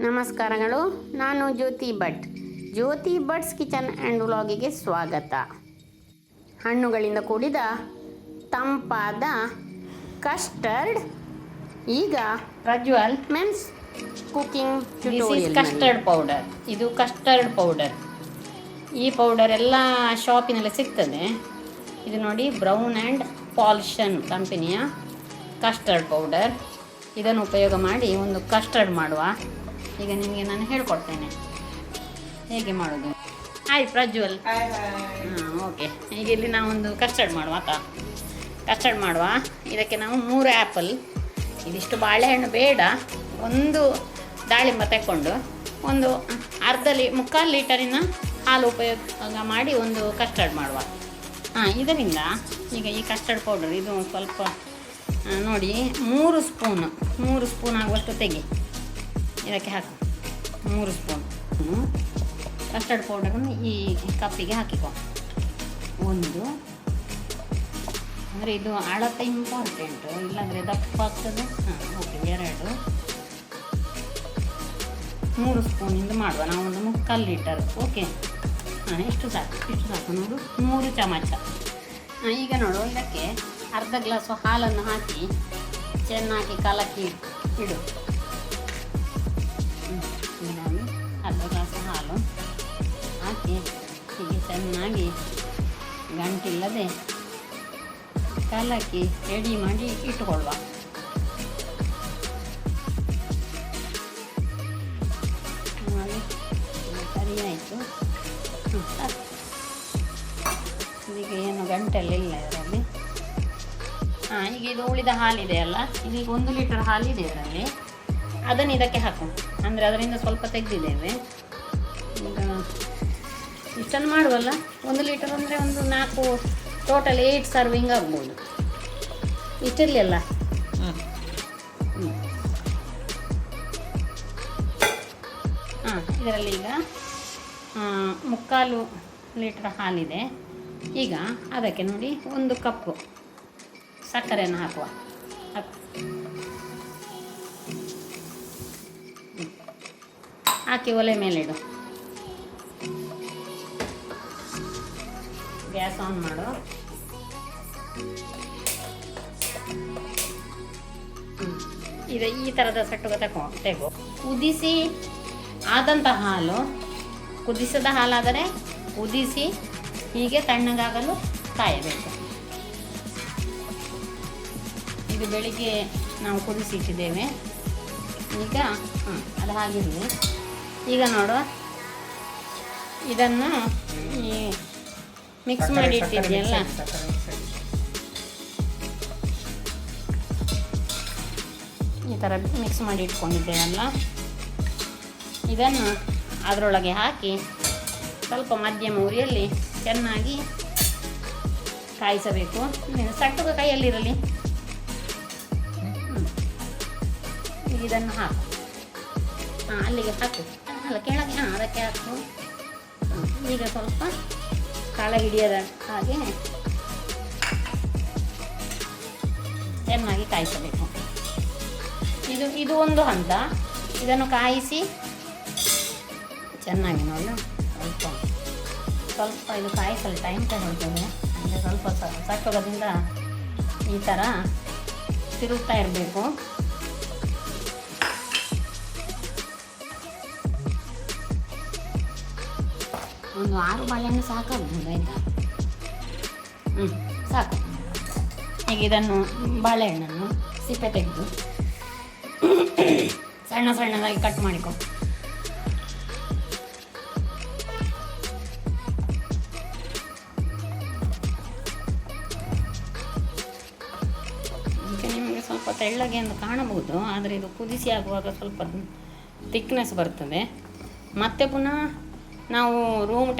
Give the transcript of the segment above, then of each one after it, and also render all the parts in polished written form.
ನಮಸ್ಕಾರಗಳು. ನಾನು ಜ್ಯೋತಿ ಭಟ್. ಜ್ಯೋತಿ Bhat's kitchen and ವ್ಲಾಗಿಗೆ ಸ್ವಾಗತ. ಹಣ್ಣುಗಳಿಂದ ಕೂಡಿದ ತಂಪಾದ ಕಸ್ಟರ್ಡ್. ಈಗ Prajwal men's cooking tutorial. Custard powder. ಇದು ಕಸ್ಟರ್ಡ್ ಪೌಡರ್. ಈ ಪೌಡರ್ ಎಲ್ಲ ಶಾಪಿನಲ್ಲಿ ಸಿಗ್ತದೆ. ಇದು ನೋಡಿ, ಬ್ರೌನ್ ಆ್ಯಂಡ್ ಪಾಲ್ಷನ್ ಕಂಪನಿಯ ಕಸ್ಟರ್ಡ್ ಪೌಡರ್. ಇದನ್ನು ಉಪಯೋಗ ಮಾಡಿ ಒಂದು ಕಸ್ಟರ್ಡ್ ಮಾಡುವ. ಈಗ ನಿಮಗೆ ನಾನು ಹೇಳ್ಕೊಡ್ತೇನೆ ಹೇಗೆ ಮಾಡೋದು. ಹಾಯ್ ಪ್ರಜ್ವಲ್. ಓಕೆ. ಈಗ ಇಲ್ಲಿ ನಾವೊಂದು ಕಸ್ಟರ್ಡ್ ಮಾಡುವ ಆತ. ಕಸ್ಟರ್ಡ್ ಮಾಡುವ. ಇದಕ್ಕೆ ನಾವು 3 ಆ್ಯಪಲ್, ಇದಿಷ್ಟು ಬಾಳೆಹಣ್ಣು ಬೇಡ, ಒಂದು ದಾಳಿಂಬ ತಗೊಂಡು ಒಂದು ಮುಕ್ಕಾಲು ಲೀಟರಿನ ಹಾಲು ಉಪಯೋಗ ಮಾಡಿ ಒಂದು ಕಸ್ಟರ್ಡ್ ಮಾಡುವ. ಇದರಿಂದ ಈಗ ಈ ಕಸ್ಟರ್ಡ್ ಪೌಡರ್ ಇದು ಸ್ವಲ್ಪ ನೋಡಿ 3 ಸ್ಪೂನ್ ಆಗುವಷ್ಟು ತೆಗಿ. ಇದಕ್ಕೆ ಹಾಕು 3 ಸ್ಪೂನ್ ಕಸ್ಟರ್ಡ್ ಪೌಡರನ್ನು ಈ ಕಪ್ಪಿಗೆ ಹಾಕಿಕೊ. ಒಂದು ಅಂದರೆ ಇದು ಅಳತೆ ಇಂಪಾರ್ಟೆಂಟು, ಇಲ್ಲಾಂದರೆ ದಪ್ಪ ಆಗ್ತದೆ. ಓಕೆ. 3 ಸ್ಪೂನಿಂದ ಮಾಡುವ ನಾವು, ಒಂದು ಮುಕ್ಕಾಲು ಲೀಟರ್. ಓಕೆ. ಎಷ್ಟು ಸಾಕು ನೋಡು, 3 ಚಮಚ. ಈಗ ನೋಡು, ಇದಕ್ಕೆ ಅರ್ಧ ಗ್ಲಾಸು ಹಾಲನ್ನು ಹಾಕಿ ಚೆನ್ನಾಗಿ ಕಲಕಿ ಇಡು. ನಾನು ಅರ್ಧ ಗ್ಲಾಸು ಹಾಲು ಹಾಕಿ ಹೀಗೆ ಚೆನ್ನಾಗಿ ಗಂಟಿಲ್ಲದೆ ಕಲಕಿ ರೆಡಿ ಮಾಡಿ ಇಟ್ಟುಕೊಳ್ಳುವ. ಸರಿ ಆಯಿತು. ಈಗ ಏನು ಗಂಟೆಲ್ಲ ಇದರಲ್ಲಿ. ಈಗ ಇದು ಉಳಿದ ಹಾಲಿದೆ ಅಲ್ಲ, ಇದೀಗ 1 ಲೀಟರ್ ಹಾಲಿದೆ ಇದರಲ್ಲಿ. ಅದನ್ನು ಇದಕ್ಕೆ ಹಾಕು. ಅಂದರೆ ಅದರಿಂದ ಸ್ವಲ್ಪ ತೆಗೆದಿದ್ದೇವೆ. ಈಗ ಇಷ್ಟನ್ನು ಮಾಡುವಲ್ಲ, 1 ಲೀಟರ್ ಅಂದರೆ ಒಂದು 4, ಟೋಟಲ್ 8 ಸರ್ವಿಂಗ್ ಆಗ್ಬೋದು. ಇಷ್ಟಿರಲಿ ಅಲ್ಲ. ಇದರಲ್ಲಿ ಈಗ ಮುಕ್ಕಾಲು ಲೀಟರ್ ಹಾಲಿದೆ. ಈಗ ಅದಕ್ಕೆ ನೋಡಿ 1 ಕಪ್ಪು ಸಕ್ಕರೆಯನ್ನು ಹಾಕುವ. ಹಾಕಿ ಒಲೆ ಮೇಲೆ ಇಡು. ಗ್ಯಾಸ್ ಆನ್ ಮಾಡು. ಇದು ಈ ಥರದ ಸಟ್ಟುಗ ತೆಗೋ. ಕುದಿಸಿ ಆದಂಥ ಹಾಲು, ಕುದಿಸದ ಹಾಲಾದರೆ ಕುದಿಸಿ ಹೀಗೆ ತಣ್ಣಗಾಗಲು ಕಾಯಬೇಕು. ಇದು ಬೆಳಿಗ್ಗೆ ನಾವು ಕುದಿಸಿ ಇಟ್ಟಿದ್ದೇವೆ. ಈಗ ಅದು ಹಾಗಿರಲಿ. ಈಗ ನೋಡು, ಇದನ್ನು ಈ ಮಿಕ್ಸ್ ಮಾಡಿ ಇಟ್ಟಿದೆಯಲ್ಲ, ಈ ಥರ ಮಿಕ್ಸ್ ಮಾಡಿ ಇಟ್ಕೊಂಡಿದ್ದೇವಲ್ಲ, ಇದನ್ನು ಅದರೊಳಗೆ ಹಾಕಿ ಸ್ವಲ್ಪ ಮಧ್ಯಮ ಉರಿಯಲ್ಲಿ ಚೆನ್ನಾಗಿ ಕಾಯಿಸಬೇಕು. ಸಟ್ಟುಗ ಕೈಯಲ್ಲಿರಲಿ. ಇದನ್ನು ಹಾಕು. ಅಲ್ಲಿಗೆ ಹಾಕು. ಅಲ್ಲ, ಕೆಳಗೆ. ಅದಕ್ಕೆ ಹಾಕು. ಈಗ ಸ್ವಲ್ಪ ಕಾಳ ಹಿಡಿಯದ ಹಾಗೆ ಚೆನ್ನಾಗಿ ಕಾಯಿಸಬೇಕು. ಇದು ಒಂದು ಹಂತ. ಇದನ್ನು ಕಾಯಿಸಿ ಚೆನ್ನಾಗಿ ನೋಡಿ. ಸ್ವಲ್ಪ ಇದು ಕಾಯಿಸಲು ಟೈಮ್ ತಗೊಳ್ತದೆ. ಅಂದರೆ ಸ್ವಲ್ಪ ಸಟ್ಟುಗದಿಂದ ಈ ಥರ ತಿರುಗ್ತಾ ಇರಬೇಕು. ಒಂದು 6 ಬಾಳೆಹಣ್ಣು ಸಾಕಾಗ್ಬೋದು, ಆಯಿತಾ? ಸಾಕು. ಈಗ ಇದನ್ನು ಬಾಳೆಹಣ್ಣನ್ನು ಸಿಪ್ಪೆ ತೆಗೆದು ಸಣ್ಣ ಸಣ್ಣದಾಗಿ ಕಟ್ ಮಾಡಿಕೊ. ಈಗ ನಿಮಗೆ ಸ್ವಲ್ಪ ತೆಳ್ಳಗೆ ಎಂದು ಕಾಣಬಹುದು, ಆದರೆ ಇದು ಕುದಿಸಿ ಆಗುವಾಗ ಸ್ವಲ್ಪ ಥಿಕ್ನೆಸ್ ಬರ್ತದೆ. ಮತ್ತೆ ಪುನಃ ನಾವು ರೂಮ್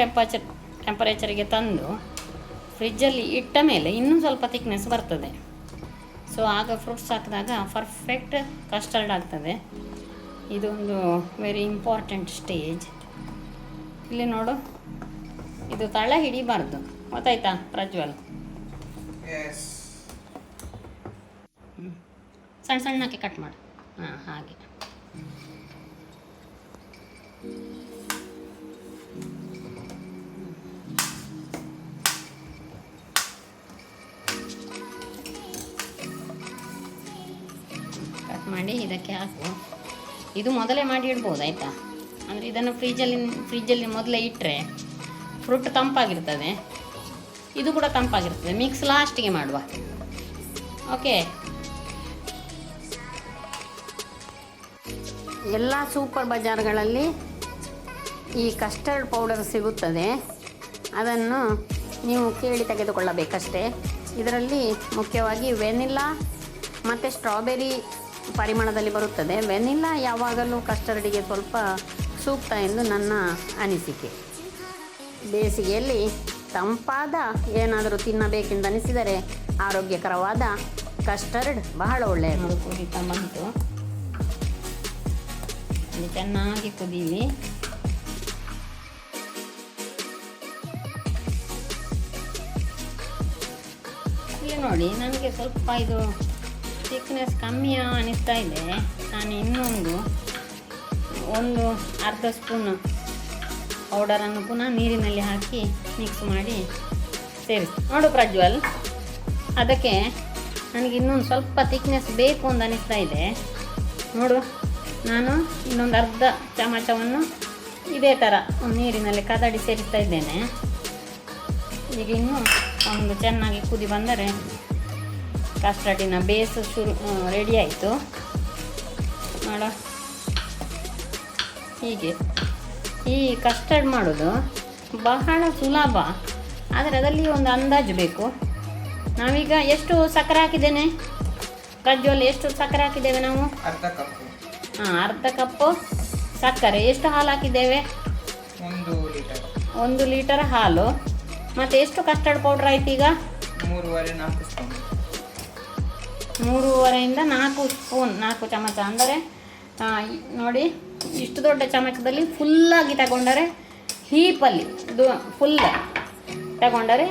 ಟೆಂಪರೇಚರಿಗೆ ತಂದು ಫ್ರಿಜ್ಜಲ್ಲಿ ಇಟ್ಟ ಮೇಲೆ ಇನ್ನೂ ಸ್ವಲ್ಪ ಥಿಕ್ನೆಸ್ ಬರ್ತದೆ. ಸೊ ಆಗ ಫ್ರೂಟ್ಸ್ ಹಾಕಿದಾಗ ಪರ್ಫೆಕ್ಟ್ ಕಸ್ಟರ್ಡ್ ಆಗ್ತದೆ. ಇದೊಂದು ವೆರಿ ಇಂಪಾರ್ಟೆಂಟ್ ಸ್ಟೇಜ್. ಇಲ್ಲಿ ನೋಡು, ಇದು ತಳ ಹಿಡಿಬಾರ್ದು, ಗೊತ್ತಾಯ್ತಾ ಪ್ರಜ್ವಲ್? ಸಣ್ಣ ಸಣ್ಣಕ್ಕೆ ಕಟ್ ಮಾಡು. ಹಾಗೆ ಇದಕ್ಕೆ ಹಾಕು. ಇದು ಮೊದಲೇ ಮಾಡಿ ಇಡ್ಬೋದು ಆಯಿತಾ. ಅಂದರೆ ಇದನ್ನು ಫ್ರಿಜ್ಜಲ್ಲಿ ಮೊದಲೇ ಇಟ್ಟರೆ ಫ್ರೂಟ್ ತಂಪಾಗಿರ್ತದೆ, ಇದು ಕೂಡ ತಂಪಾಗಿರ್ತದೆ. ಮಿಕ್ಸ್ ಲಾಸ್ಟಿಗೆ ಮಾಡುವ. ಓಕೆ. ಎಲ್ಲ ಸೂಪರ್ ಬಜಾರ್ಗಳಲ್ಲಿ ಈ ಕಸ್ಟರ್ಡ್ ಪೌಡರ್ ಸಿಗುತ್ತದೆ, ಅದನ್ನು ನೀವು ಕೇಳಿ ತೆಗೆದುಕೊಳ್ಳಬೇಕಷ್ಟೇ. ಇದರಲ್ಲಿ ಮುಖ್ಯವಾಗಿ ವೆನಿಲ್ಲಾ ಮತ್ತು ಸ್ಟ್ರಾಬೆರಿ ಪರಿಮಾಣದಲ್ಲಿ ಬರುತ್ತದೆ. ವೆನಿಲ್ಲಾ ಯಾವಾಗಲೂ ಕಸ್ಟರ್ಡಿಗೆ ಸ್ವಲ್ಪ ಸೂಕ್ತ ಎಂದು ನನ್ನ ಅನಿಸಿಕೆ. ಬೇಸಿಗೆಯಲ್ಲಿ ತಂಪಾದ ಏನಾದರೂ ತಿನ್ನಬೇಕೆಂದು ಅನಿಸಿದರೆ ಆರೋಗ್ಯಕರವಾದ ಕಸ್ಟರ್ಡ್ ಬಹಳ ಒಳ್ಳೆಯದು. ಕುದೀತಾ ಬಂತು, ಇದು ಚೆನ್ನಾಗಿ ಕುದೀಲಿ. ಇಲ್ಲಿ ನೋಡಿ, ನನಗೆ ಸ್ವಲ್ಪ ಇದು ಥಿಕ್ನೆಸ್ ಕಮ್ಮಿ ಅನಿಸ್ತಾ ಇದೆ. ನಾನು ಇನ್ನೊಂದು ಅರ್ಧ ಸ್ಪೂನ್ ಪೌಡರನ್ನು ಪುನಃ ನೀರಿನಲ್ಲಿ ಹಾಕಿ ಮಿಕ್ಸ್ ಮಾಡಿ ಸೇರಿಸಿ ನೋಡು ಪ್ರಜ್ವಲ್. ಅದಕ್ಕೆ ನನಗೆ ಇನ್ನೊಂದು ಸ್ವಲ್ಪ ಥಿಕ್ನೆಸ್ ಬೇಕು ಅಂತ ಅನಿಸ್ತಾ ಇದೆ. ನೋಡು, ನಾನು ಇನ್ನೊಂದು ಅರ್ಧ ಚಮಚವನ್ನು ಇದೇ ಥರ ನೀರಿನಲ್ಲಿ ಕದಡಿ ಸೇರಿಸ್ತಾ ಇದ್ದೇನೆ. ಈಗ ಇನ್ನೂ ಒಂದು ಚೆನ್ನಾಗಿ ಕುದಿ ಬಂದರೆ ಕಸ್ಟರ್ಡಿನ ಬೇಸ್ ರೆಡಿ ಆಯಿತು. ನೋಡ, ಹೀಗೆ ಈ ಕಸ್ಟರ್ಡ್ ಮಾಡೋದು ಬಹಳ ಸುಲಭ, ಆದರೆ ಅದರಲ್ಲಿ ಒಂದು ಅಂದಾಜು ಬೇಕು. ನಾವೀಗ ಎಷ್ಟು ಸಕ್ಕರೆ ಹಾಕಿದ್ದೇನೆ ಪ್ರಜ್ವಲ್? ಎಷ್ಟು ಸಕ್ಕರೆ ಹಾಕಿದ್ದೇವೆ ನಾವು? ಅರ್ಧ ಕಪ್ಪು ಸಕ್ಕರೆ. ಎಷ್ಟು ಹಾಲು ಹಾಕಿದ್ದೇವೆ? 1 ಲೀಟರ್ ಹಾಲು. ಮತ್ತು ಎಷ್ಟು ಕಸ್ಟರ್ಡ್ ಪೌಡ್ರ್ ಆಯ್ತು ಈಗ? 3.5ರಿಂದ 4 ಸ್ಪೂನ್, 4 ಚಮಚ. ಅಂದರೆ ನೋಡಿ, ಇಷ್ಟು ದೊಡ್ಡ ಚಮಚದಲ್ಲಿ ಫುಲ್ಲಾಗಿ ತಗೊಂಡರೆ, ಹೀಪಲ್ಲಿ ಇದು ಫುಲ್ ತಗೊಂಡರೆ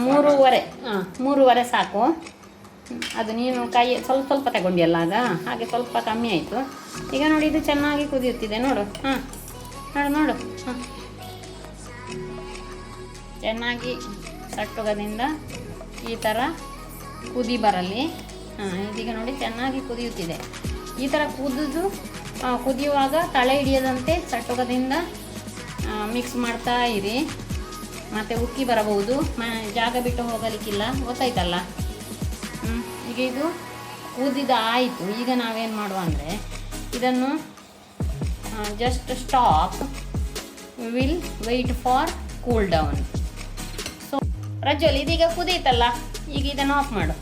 3.5 ಸಾಕು. ಅದು ನೀನು ಕೈ ಸ್ವಲ್ಪ ತಗೊಂಡಿಯಲ್ಲ ಆಗ, ಹಾಗೆ ಸ್ವಲ್ಪ ಕಮ್ಮಿ ಆಯಿತು. ಈಗ ನೋಡಿ, ಇದು ಚೆನ್ನಾಗಿ ಕುದಿಯುತ್ತಿದೆ ನೋಡು. ನೋಡು. ಚೆನ್ನಾಗಿ ಸಟ್ಟುಗದಿಂದ ಈ ಥರ ಕುದಿ ಬರಲಿ. ಇದೀಗ ನೋಡಿ ಚೆನ್ನಾಗಿ ಕುದಿಯುತ್ತಿದೆ. ಈ ಥರ ಕುದಿಯುವಾಗ ತಳೆ ಹಿಡಿಯದಂತೆ ಸಟ್ಟುಗದಿಂದ ಮಿಕ್ಸ್ ಮಾಡ್ತಾ ಇರಿ. ಮತ್ತು ಉಕ್ಕಿ ಬರಬಹುದು, ಜಾಗ ಬಿಟ್ಟು ಹೋಗಲಿಕ್ಕಿಲ್ಲ, ಗೊತ್ತಾಯ್ತಲ್ಲ. ಈಗ ಇದು ಕುದಿದ ಆಯಿತು. ಈಗ ನಾವೇನು ಮಾಡುವ ಅಂದರೆ, ಇದನ್ನು just stop, will wait for cool down. So Prajwal, ಇದೀಗ ಕುದೀತಲ್ಲ, ಈಗ ಇದನ್ನು ಆಫ್ ಮಾಡು.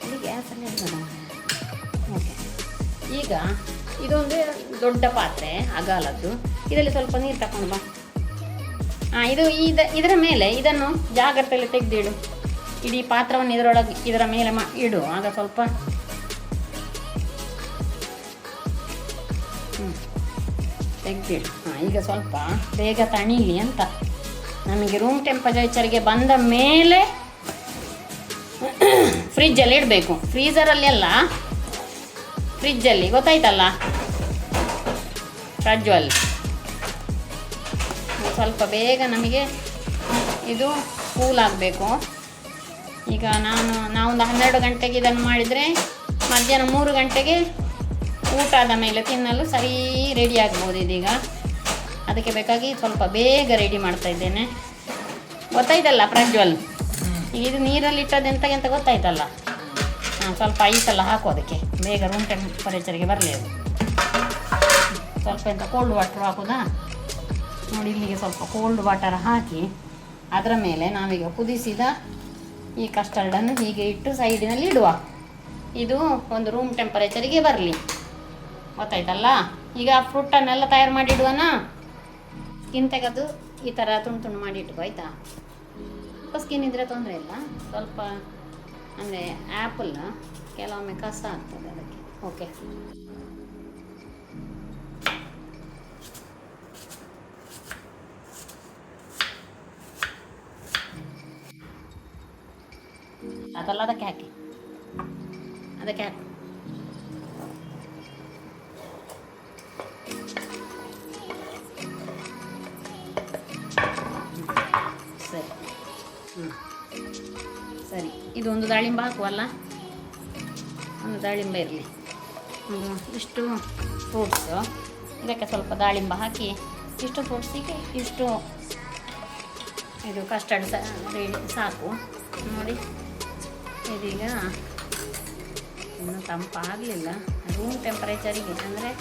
ಇಲ್ಲಿ ಗ್ಯಾಸಲ್ಲಿ ಇಡೋಣ. ಓಕೆ. ಈಗ ಇದೊಂದು ದೊಡ್ಡ ಪಾತ್ರೆ ಅಗಾಲದ್ದು, ಇದರಲ್ಲಿ ಸ್ವಲ್ಪ ನೀರು ತಗೊಂಡು ಬಾ. ಇದರ ಮೇಲೆ ಇದನ್ನು ಜಾಗ್ರತೆಯಲ್ಲಿ ತೆಗೆದಿಡು. ಇಡೀ ಪಾತ್ರವನ್ನು ಇದರ ಮೇಲೆ ಇಡು. ಆಗ ಸ್ವಲ್ಪ ತೆಗೆದಿಡು. ಈಗ ಸ್ವಲ್ಪ ಬೇಗ ತಣಿಲಿ ಅಂತ. ನಮಗೆ ರೂಮ್ ಟೆಂಪರೇಚರ್ಗೆ ಬಂದ ಮೇಲೆ ಫ್ರಿಜ್ಜಲ್ಲಿ ಇಡಬೇಕು, ಫ್ರೀಝರಲ್ಲಿ ಅಲ್ಲ, ಫ್ರಿಜ್ಜಲ್ಲಿ. ಗೊತ್ತಾಯ್ತಲ್ಲ ಪ್ರಜ್ವಲ್? ಸ್ವಲ್ಪ ಬೇಗ ನಮಗೆ ಇದು ಕೂಲ್ ಆಗಬೇಕು. ಈಗ ನಾವೊಂದು 12 ಗಂಟೆಗೆ ಇದನ್ನು ಮಾಡಿದರೆ ಮಧ್ಯಾಹ್ನ 3 ಗಂಟೆಗೆ ಊಟ ಆದ ಮೇಲೆ ತಿನ್ನಲು ಸರಿ ರೆಡಿ ಆಗ್ಬೋದು ಇದೀಗ. ಅದಕ್ಕೆ ಬೇಕಾಗಿ ಸ್ವಲ್ಪ ಬೇಗ ರೆಡಿ ಮಾಡ್ತಾ ಇದ್ದೇನೆ. ಗೊತ್ತಾಯ್ತಲ್ಲ ಪ್ರಜ್ವಲ್? ಈಗ ಇದು ನೀರಲ್ಲಿ ಇಟ್ಟದ್ದೆಂತ ಗೊತ್ತಾಯ್ತಲ್ಲ? ಸ್ವಲ್ಪ ಐಸೆಲ್ಲ ಹಾಕು ಅದಕ್ಕೆ, ಬೇಗ ರೂಮ್ ಟೆಂಪರೇಚರ್ಗೆ ಬರಲಿ ಅದು. ಸ್ವಲ್ಪ ಕೋಲ್ಡ್ ವಾಟರ್ ಹಾಕೋದಾ? ನೋಡಿ, ಇಲ್ಲಿಗೆ ಸ್ವಲ್ಪ ಕೋಲ್ಡ್ ವಾಟರ್ ಹಾಕಿ ಅದರ ಮೇಲೆ ನಾವೀಗ ಕುದಿಸಿದ ಈ ಕಸ್ಟರ್ಡನ್ನು ಹೀಗೆ ಇಟ್ಟು ಸೈಡಿನಲ್ಲಿ ಇಡುವ. ಇದು ಒಂದು ರೂಮ್ ಟೆಂಪರೇಚರಿಗೆ ಬರಲಿ. ಗೊತ್ತಾಯ್ತಲ್ಲ? ಈಗ ಫ್ರೂಟನ್ನೆಲ್ಲ ತಯಾರು ಮಾಡಿ ಇಡುವನ. ಸ್ಕಿನ್ ತೆಗೆದು ಈ ಥರ ತುಂಡು ಮಾಡಿ ಇಟ್ಕೋ, ಆಯಿತಾ? ಸ್ವಲ್ಪ ಸ್ಕಿನ್ ಇದ್ದರೆ ತೊಂದರೆ ಇಲ್ಲ. ಸ್ವಲ್ಪ ಅಂದರೆ ಆ್ಯಪಲ್ ಕೆಲವೊಮ್ಮೆ ಕಸ ಆಗ್ತದೆ ಅದಕ್ಕೆ. ಓಕೆ. ಅದಲ್ಲ, ಅದಕ್ಕೆ ಹಾಕಿ. ಸರಿ. ಸರಿ, ಇದೊಂದು ದಾಳಿಂಬೆ ಹಾಕುವಲ್ಲ. ಒಂದು ದಾಳಿಂಬೆ ಇರಲಿ. ಇಷ್ಟು ಫ್ರೂಟ್ಸು, ಇದಕ್ಕೆ ಸ್ವಲ್ಪ ದಾಳಿಂಬೆ ಹಾಕಿ ಇಷ್ಟು ಫ್ರೂಟ್ಸಿಗೆ ಇಷ್ಟು ಇದು ಕಸ್ಟರ್ಡ್ ರೆಡಿ ಸಾಕು. ನೋಡಿ ಇದೀಗ ಇನ್ನೂ ತಂಪಾಗಲಿಲ್ಲ, ರೂಮ್ ಟೆಂಪರೇಚರಿಗೆ, ಅಂದರೆ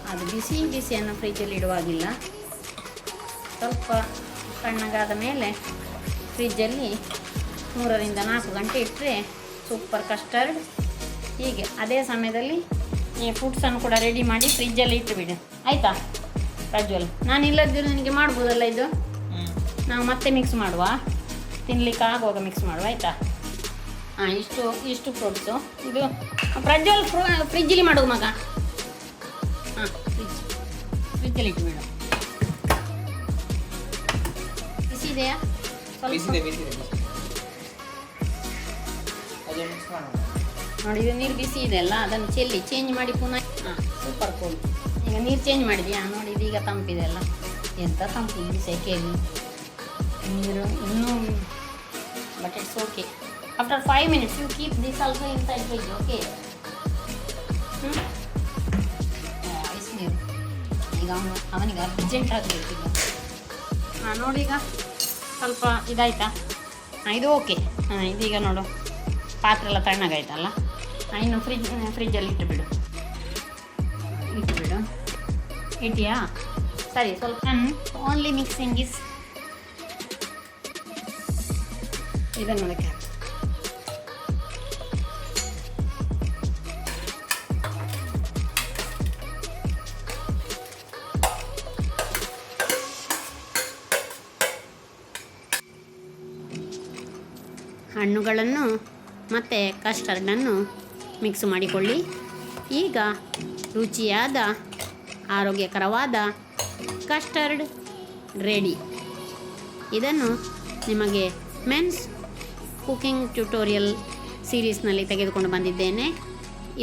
ಅದು ಬಿಸಿಯನ್ನು ಫ್ರಿಜ್ಜಲ್ಲಿ ಇಡುವಾಗಿಲ್ಲ. ಸ್ವಲ್ಪ ತಣ್ಣಗಾದ ಮೇಲೆ ಫ್ರಿಜ್ಜಲ್ಲಿ 3 ರಿಂದ 4 ಗಂಟೆ ಇಟ್ಟರೆ ಸೂಪರ್ ಕಸ್ಟರ್ಡ್. ಹೀಗೆ ಅದೇ ಸಮಯದಲ್ಲಿ ಈ ಫ್ರೂಟ್ಸನ್ನು ಕೂಡ ರೆಡಿ ಮಾಡಿ ಫ್ರಿಜ್ಜಲ್ಲಿ ಇಟ್ಟುಬಿಡು, ಆಯಿತಾ ಪ್ರಜ್ವಲ್? ನಾನು ಇಲ್ಲದಿದ್ದು ನನಗೆ ಮಾಡ್ಬೋದಲ್ಲ ಇದು? ನಾವು ಮತ್ತೆ ಮಿಕ್ಸ್ ಮಾಡುವ, ತಿನ್ನಲಿಕ್ಕೆ ಆಗುವಾಗ ಮಿಕ್ಸ್ ಮಾಡುವ, ಆಯಿತಾ? ಹಾಂ, ಇಷ್ಟು ಫ್ರೂಟ್ಸು. ಇದು ಪ್ರಜ್ವಲ್ ಫ್ರಿಜ್ಜಲ್ಲಿ ಮಾಡುವ ಮಗ. ಹಾಂ, ಫ್ರಿಜ್ಜಲ್ಲಿ ಇಟ್ಟುಬಿಡು. ಬಿಸಿ ಇದೆಯಾ? ನೋಡಿ, ಇದು ನೀರು ಬಿಸಿ ಇದೆ ಅಲ್ಲ, ಅದನ್ನು ಚೇಂಜ್ ಮಾಡಿ ಪುನಃ. ಹಾಂ, ಸೂಪರ್ ಕೂಲ್. ಈಗ ನೀರು ಚೇಂಜ್ ಮಾಡಿದೆಯಾ? ನೋಡಿ, ಇದೀಗ ತಂಪಿದೆ ಅಲ್ಲ. ಎಂಥ ತಂಪು ಈ ಸೆಕೆಯಲ್ಲಿ ನೀರು ಇನ್ನೂ. But it's okay. After 5 minutes you keep this also inside fridge, okay? Ice ನೀರು ಈಗ ಅವನಿಗೆ ಅರ್ಜೆಂಟ್ ಆಗಬೇಕೀಗ. ಹಾಂ, ನೋಡಿ ಈಗ ಸ್ವಲ್ಪ ಇದಾಯ್ತಾ? ಹಾಂ, ಇದು ಓಕೆ. ಹಾಂ, ಇದೀಗ ನೋಡು ಪಾತ್ರೆ ಎಲ್ಲ ತಣ್ಣಗಾಯ್ತಲ್ಲ. ಇನ್ನು ಫ್ರಿಜ್ಜಲ್ಲಿ ಇಟ್ಟುಬಿಡು. ಇಟ್ಟಿಯಾ? ಸರಿ, ಸ್ವಲ್ಪ ಓನ್ಲಿ ಮಿಕ್ಸಿಂಗ್ ಇಸ್ ಇದನ್ನು ಅದಕ್ಕೆ ಹಾಕಿ. ಹಣ್ಣುಗಳನ್ನು ಮತ್ತು ಕಸ್ಟರ್ಡನ್ನು ಮಿಕ್ಸ್ ಮಾಡಿಕೊಳ್ಳಿ. ಈಗ ರುಚಿಯಾದ ಆರೋಗ್ಯಕರವಾದ ಕಸ್ಟರ್ಡ್ ರೆಡಿ. ಇದನ್ನು ನಿಮಗೆ ಮೆನ್ಸ್ ಕುಕಿಂಗ್ ಟ್ಯುಟೋರಿಯಲ್ ಸೀರೀಸ್ನಲ್ಲಿ ತೆಗೆದುಕೊಂಡು ಬಂದಿದ್ದೇನೆ.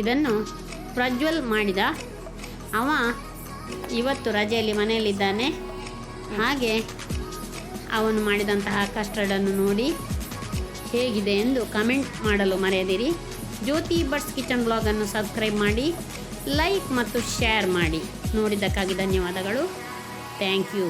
ಇದನ್ನು ಪ್ರಜ್ವಲ್ ಮಾಡಿದ. ಅವ ಇವತ್ತು ರಜೆಯಲ್ಲಿ ಮನೆಯಲ್ಲಿದ್ದಾನೆ. ಹಾಗೆ ಅವನು ಮಾಡಿದಂತಹ ಕಸ್ಟರ್ಡನ್ನು ನೋಡಿ ಹೇಗಿದೆ ಎಂದು ಕಮೆಂಟ್ ಮಾಡಲು ಮರೆಯದಿರಿ. ಜ್ಯೋತಿ ಭಟ್ಸ್ ಕಿಚನ್ ಬ್ಲಾಗನ್ನು ಸಬ್ಸ್ಕ್ರೈಬ್ ಮಾಡಿ, ಲೈಕ್ ಮತ್ತು ಶೇರ್ ಮಾಡಿ. ನೋಡಿದ್ದಕ್ಕಾಗಿ ಧನ್ಯವಾದಗಳು. Thank you.